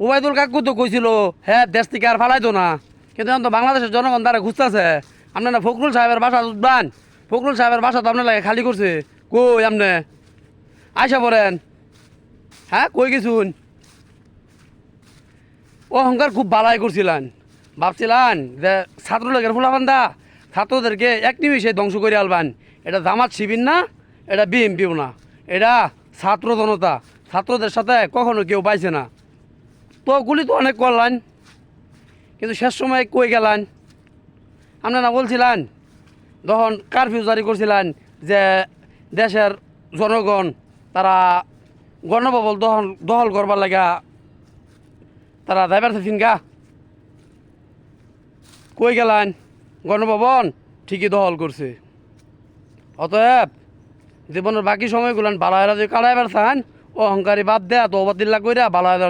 ওবায়দুল কাকু তো কইছিল হ্যাঁ দেশ থেকে আর ফালাইতো না, কিন্তু এখন তো বাংলাদেশের জনগণ দ্বারা ঘুরতেছে। আপনার না ফখরুল সাহেবের বাসা উঠবান, ফখরুল সাহেবের বাসা তো আপনার লাগে খালি করছে। কই আপনি আইসা পড়েন। হ্যাঁ কই গেছুন? অহংকার খুব বালাই করছিলেন, ভাবছিলেন যে ছাত্রলীগের ফুলাবান্ধা ছাত্রদেরকে এক নিমিষে ধ্বংস করে আলবান। এটা জামাত শিবির না, এটা বিএমপিও না, এটা ছাত্র জনতা। ছাত্রদের সাথে কখনো কেউ পাইছে না। তো গুলি তো অনেক করলেন, কিন্তু শেষ সময় কই গেলেন? আপনারা বলছিলেন তখন কারফিউ জারি করছিলেন যে দেশের জনগণ তারা গণভবন দখল দখল করবার লাগা তারা যাইবার চাইছেন গা। কই গেলেন? গণভবন ঠিকই দখল করছে। অতএব জীবনের বাকি সময়গুলো বালায়রা যদি কাটাইবার চান, অহংকারী বাদ দেয়া তো অবাদিল্লা কইরা বালায়